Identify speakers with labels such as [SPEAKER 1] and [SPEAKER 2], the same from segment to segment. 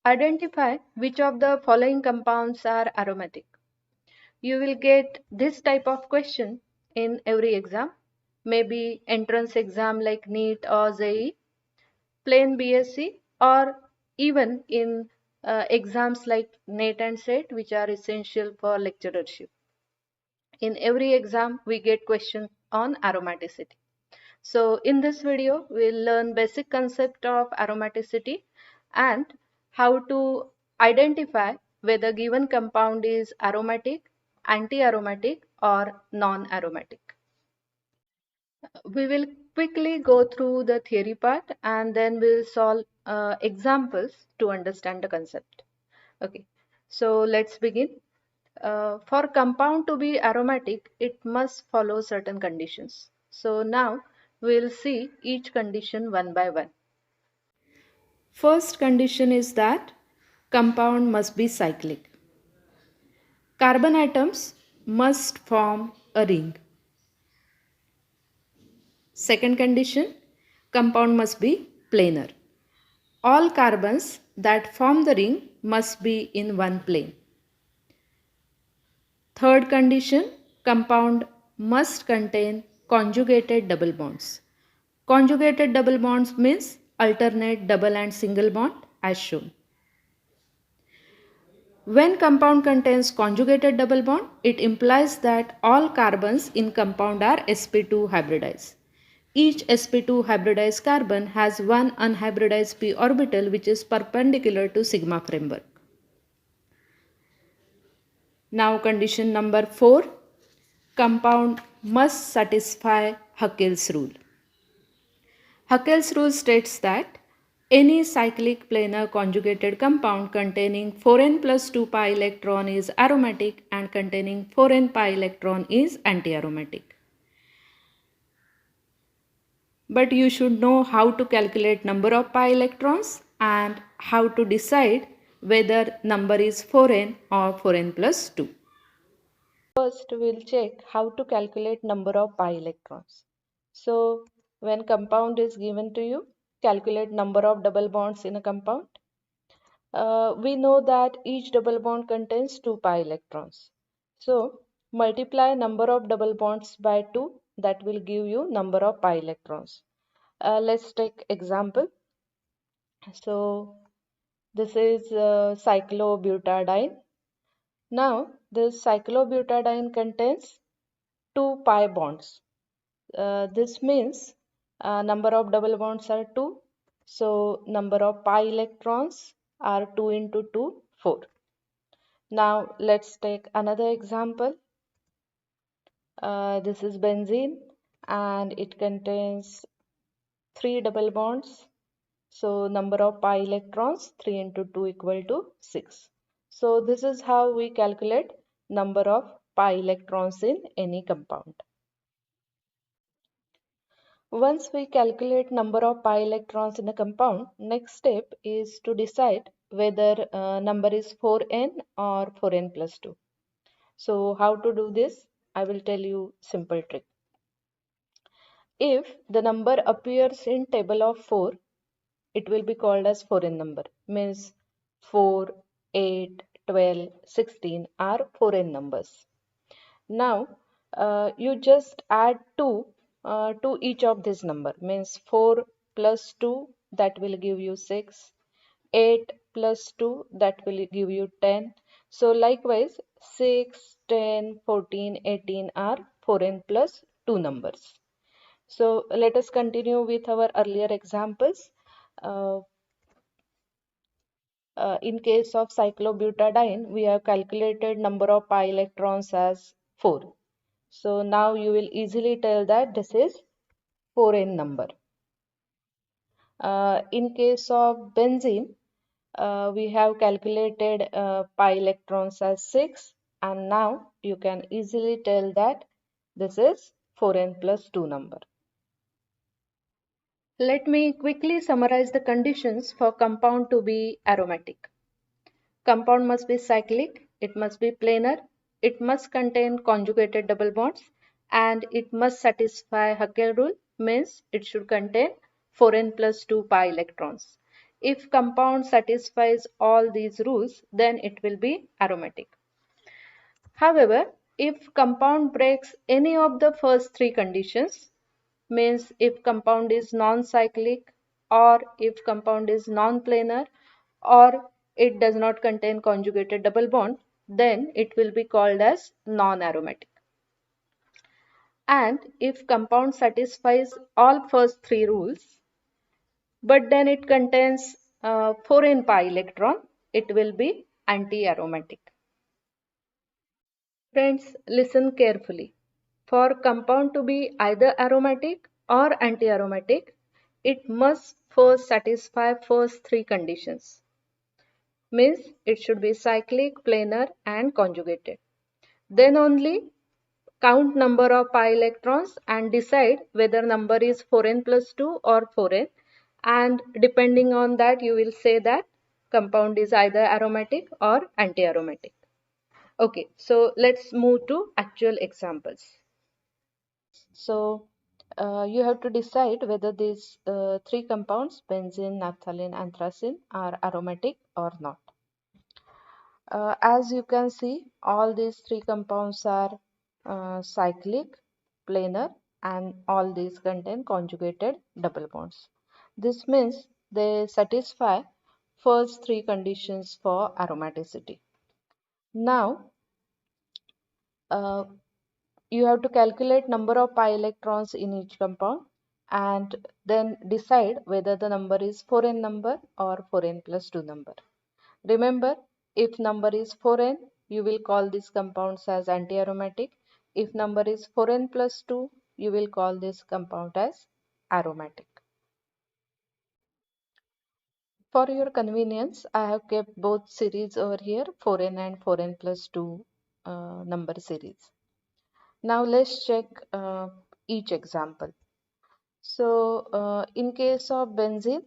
[SPEAKER 1] Identify which of the following compounds are aromatic. You will get this type of question in every exam, maybe entrance exam like NEET or JEE, plain BSc, or even in exams like NET and SET, which are essential for lecturership. In every exam, we get questions on aromaticity. So in this video, we'll learn basic concept of aromaticity and how to identify whether given compound is aromatic, anti-aromatic or non-aromatic. We will quickly go through the theory part and then we'll solve examples to understand the concept. Okay, so let's begin. For compound to be aromatic, it must follow certain conditions. So now we'll see each condition one by one. First condition is that compound must be cyclic. Carbon atoms must form a ring. Second condition, compound must be planar. All carbons that form the ring must be in one plane. Third condition, compound must contain conjugated double bonds. Conjugated double bonds means alternate double and single bond as shown. When compound contains conjugated double bond, it implies that all carbons in compound are sp2 hybridized. Each sp2 hybridized carbon has one unhybridized p orbital which is perpendicular to sigma framework. Now condition number 4, compound must satisfy Haeckel's rule. Haeckel's rule states that any cyclic planar conjugated compound containing 4n plus 2 pi electron is aromatic and containing 4n pi electron is anti-aromatic. But you should know how to calculate number of pi electrons and how to decide whether number is 4n or 4n plus 2. First, we'll check how to calculate number of pi electrons. So, when compound is given to you, calculate number of double bonds in a compound. We know that each double bond contains 2 pi electrons. So, multiply number of double bonds by 2, that will give you number of pi electrons. Let's take example. So, this is cyclobutadiene. Now, this cyclobutadiene contains 2 pi bonds. This means number of double bonds are 2. So, number of pi electrons are 2 into 2, 4. Now, let's take another example. This is benzene and it contains 3 double bonds. So, number of pi electrons 3 into 2 equal to 6. So, this is how we calculate number of pi electrons in any compound. Once we calculate number of pi electrons in a compound, next step is to decide whether number is 4n or 4n plus 2. So how to do this? I will tell you simple trick. If the number appears in table of 4, it will be called as 4n number. Means 4, 8, 12, 16 are 4n numbers. Now you just add 2 to each of this number, means 4 plus 2 that will give you 6, 8 plus 2 that will give you 10. So likewise 6, 10, 14, 18 are 4n plus 2 numbers. So let us continue with our earlier examples. In case of cyclobutadiene, we have calculated number of pi electrons as 4. So now you will easily tell that this is 4n number. In case of benzene, we have calculated pi electrons as 6 and now you can easily tell that this is 4n plus 2 number. Let me quickly summarize the conditions for compound to be aromatic. Compound must be cyclic, it must be planar, it must contain conjugated double bonds, and it must satisfy Haeckel rule, means it should contain 4n plus 2 pi electrons. If compound satisfies all these rules, then it will be aromatic. However, if compound breaks any of the first three conditions, means if compound is non-cyclic, or if compound is non-planar, or it does not contain conjugated double bond, then it will be called as non-aromatic. And if compound satisfies all first three rules, but then it contains 4n pi electron, it will be anti-aromatic. Friends, listen carefully. For compound to be either aromatic or anti-aromatic, it must first satisfy first three conditions. Means it should be cyclic, planar and conjugated. Then only count number of pi electrons and decide whether number is 4n plus 2 or 4n, and depending on that you will say that compound is either aromatic or anti-aromatic. Okay, so let's move to actual examples. So you have to decide whether these three compounds, benzene, naphthalene, anthracene, are aromatic or not. As you can see, all these three compounds are cyclic, planar, and all these contain conjugated double bonds. This means they satisfy first three conditions for aromaticity. Now, uh, you have to calculate number of pi electrons in each compound and then decide whether the number is 4n number or 4n plus 2 number. Remember, if number is 4n, you will call these compounds as anti-aromatic. If number is 4n plus 2, you will call this compound as aromatic. For your convenience, I have kept both series over here, 4n and 4n plus 2 number series. Now let's check each example. So in case of benzene,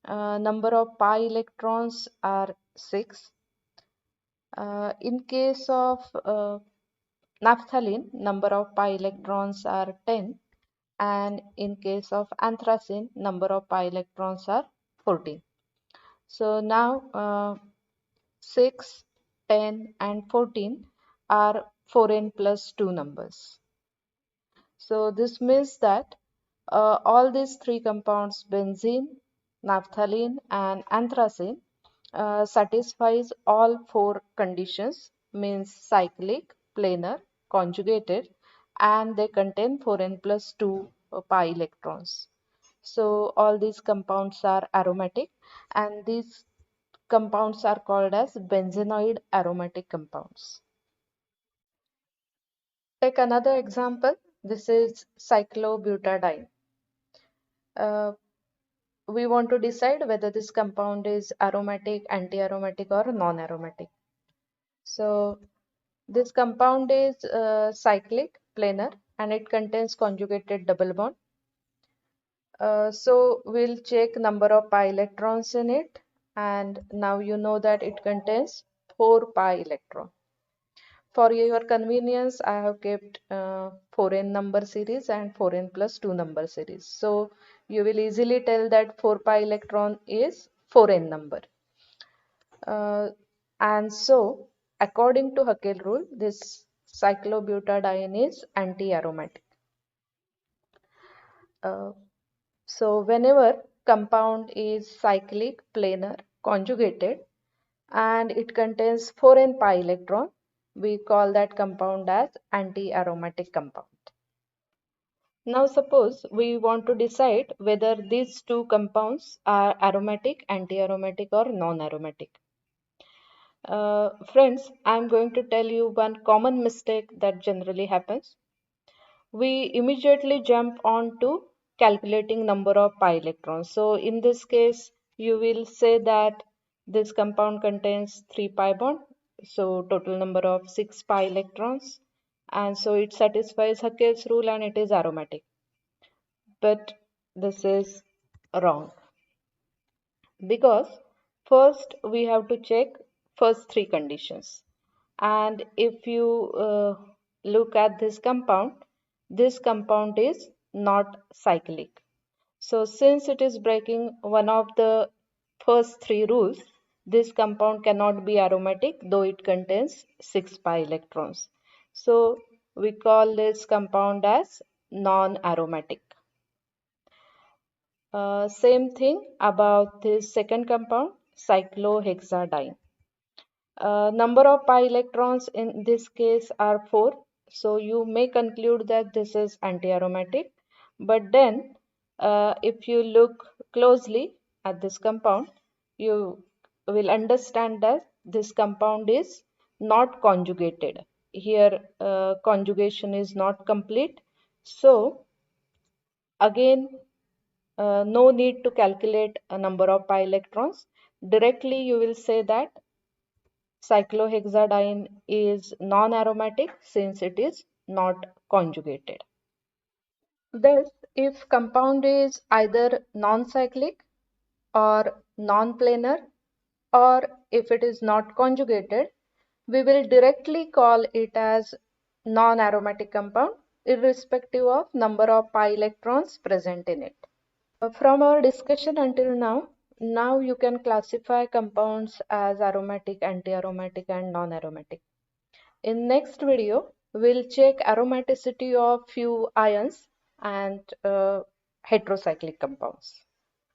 [SPEAKER 1] number of pi electrons are 6. In case of naphthalene, number of pi electrons are 10, and in case of anthracene, number of pi electrons are 14. So now 6, 10 and 14 are 4n plus 2 numbers. So this means that all these three compounds, benzene, naphthalene and anthracene, satisfies all four conditions, means cyclic, planar, conjugated, and they contain 4n plus 2 pi electrons. So all these compounds are aromatic, and these compounds are called as benzenoid aromatic compounds. Take another example. This is cyclobutadiene. We want to decide whether this compound is aromatic, anti-aromatic or non-aromatic. So this compound is cyclic, planar, and it contains conjugated double bond. So we'll check number of pi electrons in it, and now you know that it contains 4 pi electron. For your convenience, I have kept 4n number series and 4n plus 2 number series. So you will easily tell that 4 pi electron is 4n number. And so, according to Haeckel rule, this cyclobutadiene is anti-aromatic. So whenever compound is cyclic, planar, conjugated, and it contains 4n pi electron, we call that compound as anti-aromatic compound. Now suppose we want to decide whether these two compounds are aromatic, anti-aromatic or non-aromatic. Friends, I am going to tell you one common mistake that generally happens. We immediately jump on to calculating number of pi electrons. So in this case, you will say that this compound contains 3 pi bond, so total number of 6 pi electrons, and so it satisfies Haeckel's rule and it is aromatic. But this is wrong, because first we have to check first three conditions, and if you look at this compound is not cyclic. So since it is breaking one of the first three rules, this compound cannot be aromatic though it contains 6 pi electrons. So we call this compound as non-aromatic. Same thing about this second compound, cyclohexadiene. Number of pi electrons in this case are 4. So you may conclude that this is anti-aromatic. But then if you look closely at this compound, you will understand that this compound is not conjugated. Here conjugation is not complete. So again, no need to calculate a number of pi electrons. Directly you will say that cyclohexadiene is non-aromatic since it is not conjugated. Thus, if compound is either non-cyclic or non-planar, or if it is not conjugated, we will directly call it as non-aromatic compound irrespective of number of pi electrons present in it. From our discussion until now you can classify compounds as aromatic, anti-aromatic and non-aromatic. In next video, we'll check aromaticity of few ions and heterocyclic compounds.